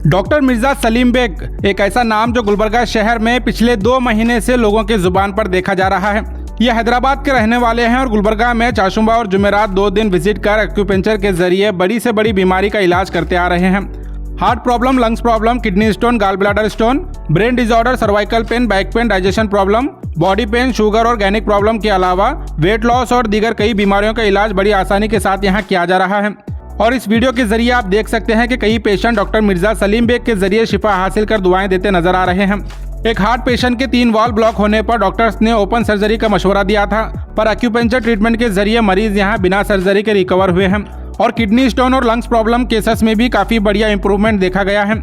Doctor Mirza Salim bag एक ऐसा नाम जो गुलबर्गा शहर में पिछले 2 महीने से लोगों की जुबान पर देखा जा रहा है। ये हैदराबाद के रहने वाले हैं और गुलबर्गा में चाशुंबा और जुमेरात 2 दिन विजिट कर एक्यूपेंचर के जरिए बड़ी से बड़ी बीमारी का इलाज करते आ रहे हैं। Heart problem, lungs problem, kidney stone, gall bladder stone, brain disorder, cervical pain, back pain, digestion problem, body pain, sugar और गैनिक प्रॉब्लम के अलावा वेट लॉस और दीगर कई बीमारियों का इलाज बड़ी आसानी के साथ यहाँ किया जा रहा है। और इस वीडियो के जरिए आप देख सकते हैं कि कई पेशेंट डॉक्टर मिर्जा सलीम बेग के जरिए शिफा हासिल कर दुआएं देते नजर आ रहे हैं। एक हार्ट पेशेंट के 3 वाल्व ब्लॉक होने पर डॉक्टर्स ने ओपन सर्जरी का मशवरा दिया था, पर एक्यूपेंचर ट्रीटमेंट के जरिए मरीज यहाँ बिना सर्जरी के रिकवर हुए हैं। और किडनी स्टोन और लंग्स प्रॉब्लम केसेस में भी काफ़ी बढ़िया इंप्रूवमेंट देखा गया है।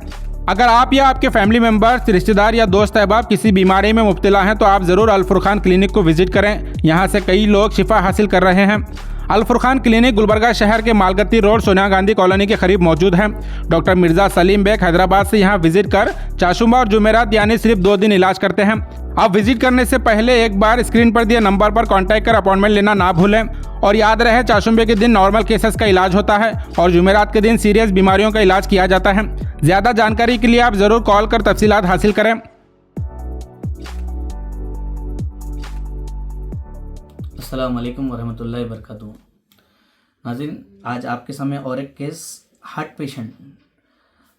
अगर आप या आपके फैमिली मेंबर्स, रिश्तेदार या दोस्त अहबाब किसी बीमारी में मुब्तला हैं तो आप ज़रूर अल फुरकान क्लिनिक को विजिट करें। यहाँ से कई लोग शिफा हासिल कर रहे हैं। अल फुरकान क्लिनिक गुलबर्गा शहर के मालगत्ती रोड, सोनिया गांधी कॉलोनी के करीब मौजूद है। डॉक्टर मिर्जा सलीम बेग हैदराबाद से यहाँ विजिट कर चाशुंबा और जुमेरात यानी सिर्फ 2 दिन इलाज करते हैं। आप विजिट करने से पहले एक बार स्क्रीन पर दिए नंबर पर कांटेक्ट कर अपॉइंटमेंट लेना ना भूलें। और याद रहे, चाशुंबे के दिन नॉर्मल केसेस का इलाज होता है और जुमेरात के दिन सीरियस बीमारियों का इलाज किया जाता है। ज़्यादा जानकारी के लिए आप ज़रूर कॉल कर तफसीलात हासिल करें। अस्सलाम वालेकुम वरहमतुल्लाहि वबरकातुहू। नाज़रीन, आज आपके सामने और एक केस हार्ट पेशेंट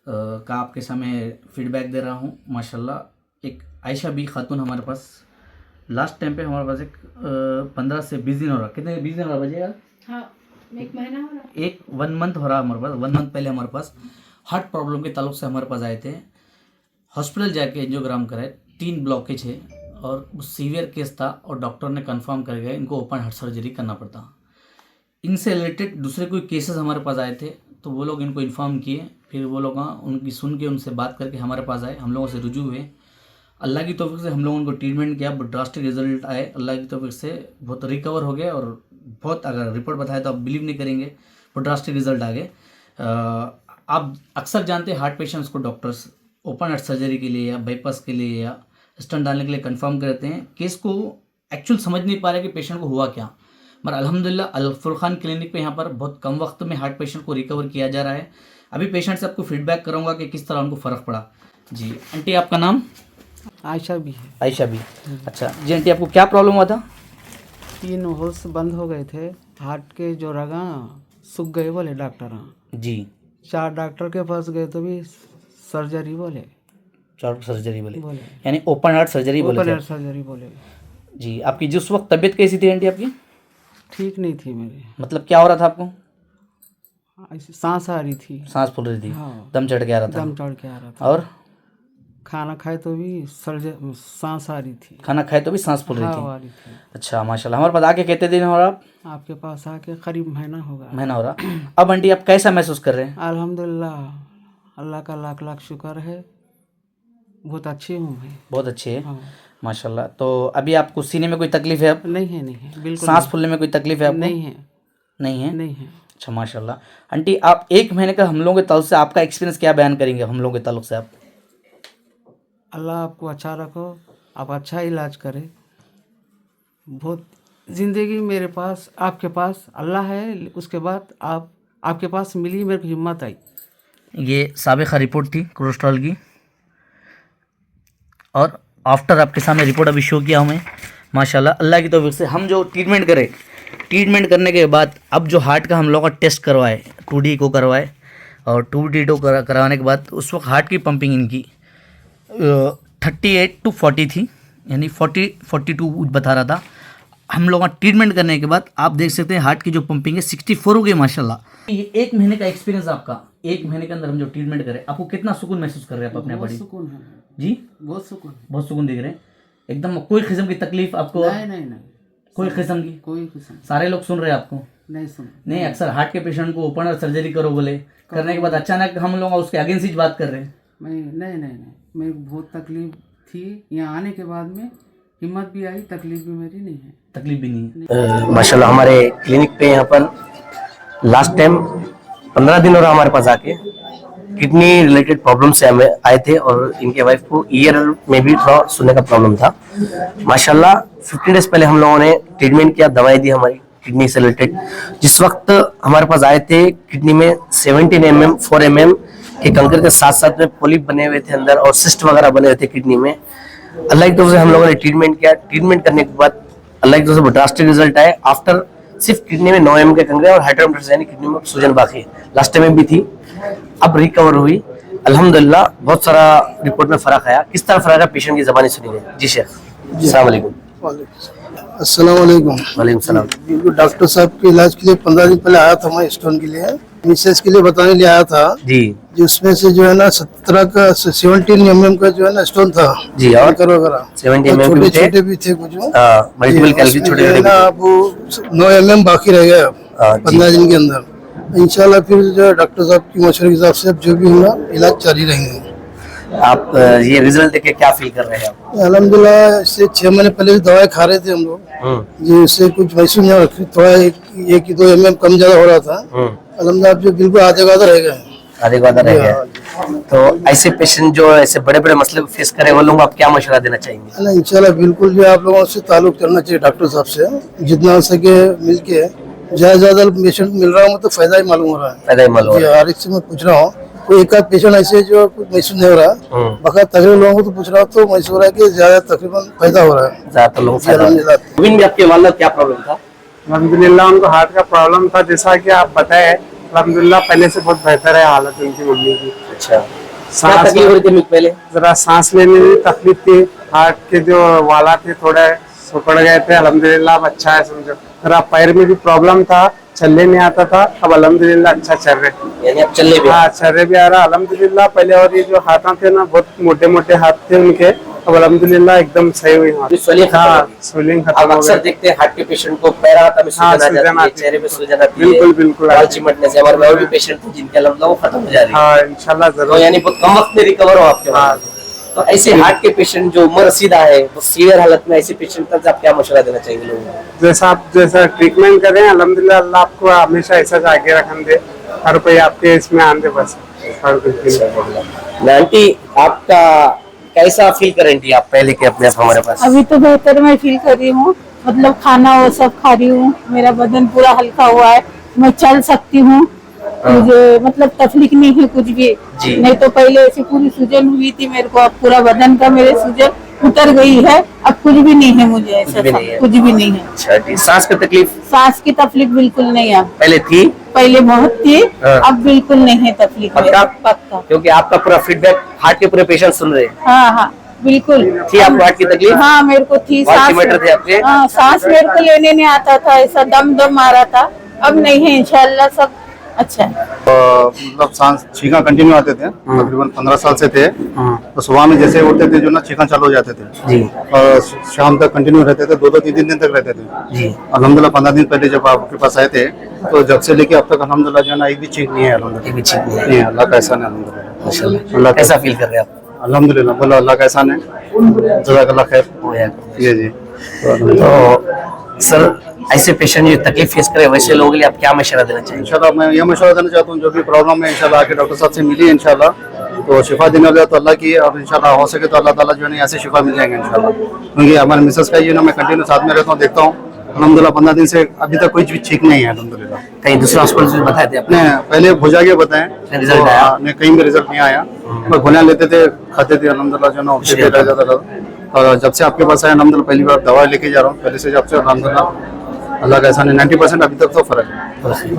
का आपके सामने फीडबैक दे रहा हूँ। माशाल्लाह एक आयशा बी खातून हमारे पास लास्ट टाइम पे हमारे पास एक 15 से 20 दिन हो रहा। कितने 20 दिन हो रहा बजेगा? हाँ, 1 महीना हो रहा, 1 मंथ हो रहा हमारे पास। 1 मंथ पहले हमारे पास हार्ट प्रॉब्लम के ताल्लुक से हमारे पास आए थे। हॉस्पिटल जाके एंजियोग्राम कराए, 3 ब्लॉकेज है और सीवियर केस था और डॉक्टर ने कंफर्म कर गया इनको ओपन हार्ट सर्जरी करना पड़ता। इनसे रिलेटेड दूसरे कोई केसेस हमारे पास आए थे तो वो लोग इनको इन्फॉर्म किए, फिर वो लोग उनकी सुन के उनसे बात करके हमारे पास आए, हम लोगों से रुजू हुए। अल्लाह की तौफीक से हम लोगों उनको ट्रीटमेंट किया, बहुत ड्रास्टिक रिजल्ट आए। अल्लाह की तौफीक से बहुत रिकवर हो गए और बहुत, अगर रिपोर्ट बताए तो आप बिलीव नहीं करेंगे, बहुत ड्रास्टिक रिजल्ट आ गए। आप अक्सर जानते हैं हार्ट पेशेंट्स को डॉक्टर्स ओपन हार्ट सर्जरी के लिए या बाईपास के लिए या स्टंट डालने के लिए कंफर्म करते हैं। केस को एक्चुअल समझ नहीं पा रहे कि पेशेंट को हुआ क्या, मगर अल्हम्दुलिल्लाह अल फुरकान क्लिनिक पे यहाँ पर बहुत कम वक्त में हार्ट पेशेंट को रिकवर किया जा रहा है। अभी पेशेंट से आपको फीडबैक करूँगा कि किस तरह उनको फ़र्क पड़ा। जी आंटी, आपका नाम? आयशा भी है। आयशा भी, अच्छा जी। आंटी, आपको क्या प्रॉब्लम हुआ था? 3 होल्स बंद हो गए थे हार्ट के, जो रगा सूख गए बोले डॉक्टर जी। 4 डॉक्टर के पास गए तो भी सर्जरी बोले। 4 सर्जरी बोले यानी ओपन हार्ट सर्जरी बोले? ओपन हार्ट सर्जरी बोले जी। आपकी जिस वक्त तबीयत कैसी थी आंटी आपकी? ठीक नहीं थी मेरी। मतलब क्या हो रहा था आपको? ऐसी सांस आ रही थी, सांस फूल रही थी। हाँ। दम चढ़ के आ रहा था? दम चढ़ के आ रहा था। और खाना खाए तो भी सांस आ रही थी। खाना खाए तो भी सांस फूल रही हाँ, थी? आ रही थी। अच्छा माशाल्लाह। हमारे पास आके कितने दिन हो रहा? आपके पास आके करीब महीना होगा। महीना हो रहा। अब आंटी आप कैसा महसूस कर रहे हैं? अल्हम्दुलिल्लाह, अल्लाह का लाख लाख शुक्र है, बहुत अच्छी हूँ मैं। बहुत अच्छे है, हाँ। माशाल्लाह। तो अभी आपको सीने में कोई तकलीफ है? अब नहीं है, नहीं है, बिल्कुल सांस फूलने में कोई तकलीफ है आपको? नहीं है। नहीं है? नहीं है। अच्छा माशाल्लाह। आंटी, आप 1 महीने का हम लोगों के ताल्लुक से आपका एक्सपीरियंस क्या बयान करेंगे हम लोगों के ताल्लुक से आप? अल्लाह आपको अच्छा रखो, आप अच्छा इलाज करें। बहुत ज़िंदगी मेरे पास, आपके पास अल्लाह है, उसके बाद आपके पास मिली, मेरे को हिम्मत आई। ये साबिक़ा रिपोर्ट थी कोलेस्ट्रॉल की और आफ्टर आपके सामने रिपोर्ट अभी शो किया हमें। माशाल्लाह अल्लाह की तौफीक से हम जो ट्रीटमेंट करें, ट्रीटमेंट करने के बाद अब जो हार्ट का हम लोग का टेस्ट करवाए, 2D को करवाए और 2D को करवाने के बाद उस वक्त हार्ट की पंपिंग इनकी 38 to 40 थी, यानी 42 बता रहा था। हम लोग का ट्रीटमेंट करने के बाद आप देख सकते हैं हार्ट की जो पंपिंग है 64 हो गई माशाल्लाह। ये 1 महीने का एक्सपीरियंस आपका, 1 महीने के अंदर हम जो ट्रीटमेंट करें, आपको कितना सुकून महसूस कर रहे हैं आप अपने बॉडी? सुकून है जी, बहुत सुकून, बहुत सुकून दिख रहे हैं एकदम। कोई किस्म की तकलीफ आपको? नहीं, कोई किस्म की? कोई किस्म। सारे लोग सुन रहे हैं आपको? नहीं सुन। नहीं, अक्सर हार्ट के पेशेंट को ओपन हार्ट सर्जरी करो बोले, करने के बाद अचानक हम लोग उसके अगेंस्ट ही बात कर रहे हैं। नहीं, मेरे को बहुत तकलीफ थी। यहाँ आने के बाद में हिम्मत भी आई, तकलीफ भी मेरी नहीं है। तकलीफ भी नहीं है माशाल्लाह। हमारे क्लिनिक पे यहाँ पर लास्ट टाइम 15 दिन हो रहा हमारे पास आके। किडनी रिलेटेड प्रॉब्लम से हमें आए थे और इनके वाइफ को ईयर में भी थोड़ा सुनने का प्रॉब्लम था। माशाल्लाह 15 डेज पहले हम लोगों ने ट्रीटमेंट किया, दवाई दी हमारी किडनी से रिलेटेड। जिस वक्त हमारे पास आए थे किडनी में 17 mm 4 mm कि कंकर के साथ साथ में पॉलिप बने हुए थे अंदर और सिस्ट वगैरह बने हुए थे किडनी में। अल्लाह की तरफ से हम लोगों ने ट्रीटमेंट किया। ट्रीटमेंट करने के बाद अल्लाह की तरफ से ड्रास्टिक रिजल्ट आए। आफ्टर सिर्फ किडनी में 9 mm के कंकरे और हाइड्रोमेट्रिस यानी किडनी में सूजन बाकी, लास्ट टाइम में भी थी, अब रिकवर हुई अल्हम्दुलिल्लाह। बहुत सारा रिपोर्ट में फर्क आया। किस तरह फर्क आया पेशेंट की ज़बानी सुनिए। जी शेख, अस्सलाम वालेकुम। अस्सलाम वालेकुम। वालेकुम सलाम। बिल्कुल डॉक्टर साहब के इलाज के लिए 15 दिन पहले आया था मैं स्टोन के लिए, मिसेस के लिए बताने लिए आया था। जी जिसमें से जो है ना 17 mm का जो है ना स्टोन था जी, और वगैरह 70 mm छोटे भी थे। छोटे भी थे कुछ मल्टीपल कैलोरी छोटे जो है छोटे ना अब वो 9 mm बाकी रह गया हाँ, जी। 15 दिन के अंदर। इंशाल्लाह फिर जो है डॉक्टर साहब की मशवरे के हिसाब से अब जो भी होगा इलाज जारी रहेंगे। आप ये रिजल्ट देख के क्या फील कर रहे हैं आप? अल्हम्दुलिल्लाह इससे 6 महीने पहले भी दवाई खा रहे थे हम लोग जी, उससे कुछ महसूस नहीं हो रहा, थोड़ा 1-2 mm कम ज्यादा हो रहा था। अल्हम्दुलिल्लाह अब जो बिल्कुल आधे का आधा रह गए। आधे का आधा रह गया। तो ऐसे पेशेंट जो ऐसे बड़े बड़े मसले को फेस करे वो लोग आप क्या मशवरा देना चाहेंगे? ना इंशाल्लाह बिल्कुल भी आप लोगों से ताल्लुक करना चाहिए डॉक्टर साहब से, जितना हो सके मिलके। ज्यादा पेशेंट मिल रहा हूँ तो फायदा ही मालूम हो रहा है। फायदा ही मालूम हो रहा हर एक से मैं पूछ रहा हूँ, कोई एक आध पेशेंट ऐसे जो कुछ महसूस नहीं हो रहा, बाकी तकरीबन लोगों को तो पूछ रहा हूँ तो महसूस हो रहा है कि ज्यादा तकरीबन फायदा हो रहा है। ज्यादातर लोगों को फायदा हो रहा है। अल्हम्दुलिल्लाह। मुबीन भी आपके वाला क्या प्रॉब्लम था? अल्हम्दुलिल्लाह उनको हार्ट का प्रॉब्लम था, जैसा कि आप बताए। अल्हम्दुलिल्लाह पहले से बहुत बेहतर है हालत उनकी मम्मी की। अच्छा, क्या सांस तकलीफ हो रही थी पहले? जरा सांस लेने में तकलीफ थी, हार्ट के जो वाला थे थोड़े सुकड़ गए थे। अल्हम्दुलिल्लाह अब अच्छा है समझो। जरा पैर में भी प्रॉब्लम था, चलने नहीं आता था, अब अल्हम्दुलिल्लाह अच्छा चल रहे। यानी अब चलने भी? हाँ, चल रहे भी आ रहा अल्हम्दुलिल्लाह। पहले और ये जो हाथ थे ना बहुत मोटे मोटे हाथ थे उनके, अब अल्हम्दुलिल्लाह एकदम सही हुई। स्वेलिंग स्वेलिंग आप खत्म हो अक्सर गई। देखते हैं हार्ट के पेशेंट को पैर हाथ में सूजन आ सूजन जाती है, आती है। चेहरे पे सूजन आती है, बिल्कुल बिल्कुल बाल चिमटने से। हमारे में और भी पेशेंट थे जिनके अल्हम्दुलिल्लाह वो खत्म हो जा रही है। हाँ इंशाल्लाह तो जरूर। यानी बहुत कम वक्त में रिकवर हो आपके हाँ। बाद। तो ऐसे हार्ट के पेशेंट जो उम्र रसीदा है वो सीवियर हालत में, ऐसे पेशेंट तक आप क्या मशवरा देना चाहेंगे लोगों को? जैसा ट्रीटमेंट करें अल्हम्दुलिल्लाह, अल्लाह आपको हमेशा ऐसा आगे रखन दे, हर कोई आपके इसमें आन दे बस। हर कोई। आंटी आपका कैसा फील करेंटी आप पहले के अपने आप हमारे पास? अभी तो बेहतर मैं फील कर रही हूँ, मतलब खाना वो सब खा रही हूँ, मेरा बदन पूरा हल्का हुआ है, मैं चल सकती हूँ, मुझे मतलब तकलीफ नहीं है कुछ भी। नहीं तो पहले ऐसी पूरी सूजन हुई थी मेरे को, अब पूरा बदन का मेरे सूजन उतर गई है, अब कुछ भी नहीं है मुझे ऐसा, कुछ भी नहीं है। अच्छा जी, सांस की तकलीफ? सांस की तकलीफ बिल्कुल नहीं है, पहले थी? पहले बहुत थी, अब बिल्कुल नहीं है तकलीफ पक्का? पक्का। क्योंकि आपका पूरा फीडबैक हार्ट के पूरे पेशेंट सुन रहे हैं। हाँ हाँ बिल्कुल थी आपको हार्ट की तकलीफ? हाँ मेरे को थी। ऑक्सीमीटर थे आपके? हाँ, सांस मेरे को लेने नहीं आता था, ऐसा दम दम आ रहा था, अब नहीं है इंशाल्लाह, सब अच्छा है। मतलब सांस छींका कंटिन्यू आते थे, तकरीबन 15 साल से थे। तो सुबह में जैसे उठते थे जो ना छींका चालू हो जाते थे जी, और शाम तक कंटिन्यू रहते थे, 2-3 दिन तक रहते थे जी। अल्हम्दुलिल्लाह 15 दिन पहले जब आपके पास आए थे तो जब से लेके अब तक अल्हम्दुलिल्लाह जो है ना एक भी छींक नहीं है। एक भी छींक नहीं है। नहीं है, अल्लाह का एहसान है अल्हम्दुलिल्लाह। माशाल्लाह। अल्लाह कैसा फील कर रहे हैं आप? अल्हम्दुलिल्लाह, बोलो अल्लाह का एहसान है, जज़ाकल्लाह खैर। हो गया। जी जी। तो सर ऐसे पेशेंट जो तकलीफ फेस करे वैसे लोगों के लिए आप क्या मशवरा देना चाहेंगे? इंशाल्लाह मैं ये मशवरा देना चाहता हूँ, जो भी प्रॉब्लम है इंशाल्लाह आके डॉक्टर साहब से मिलिए इंशाल्लाह, तो शिफा देने वाला तो अल्लाह की है, और इंशाल्लाह हो सके तो अल्लाह ताला जो है ना यहाँ से शिफा मिल जाएंगे इंशाल्लाह। क्योंकि हमारे मिसेस का ये ना मैं कंटिन्यू साथ में रहता हूँ, देखता हूँ अल्हम्दुलिल्लाह 15 दिन से अभी तक कोई भी ठीक नहीं है अल्हम्दुलिल्लाह। कहीं दूसरे हॉस्पिटल से बताए थे आपने? नहीं, पहले भुजा के बताएं, रिजल्ट आया? नहीं, कहीं भी रिजल्ट नहीं आया। मैं गोलियां लेते थे, खाते थे, अल्हम्दुलिल्लाह जो ना ऑक्सीजन रह जाता था। और जब से आपके पास आया अल्हम्दुलिल्लाह, पहली बार दवा लेके जा रहा हूँ, पहले से जब से अल्हम्दुलिल्लाह अल्लाह का एहसान है, 90% अभी तक तो फर्क है।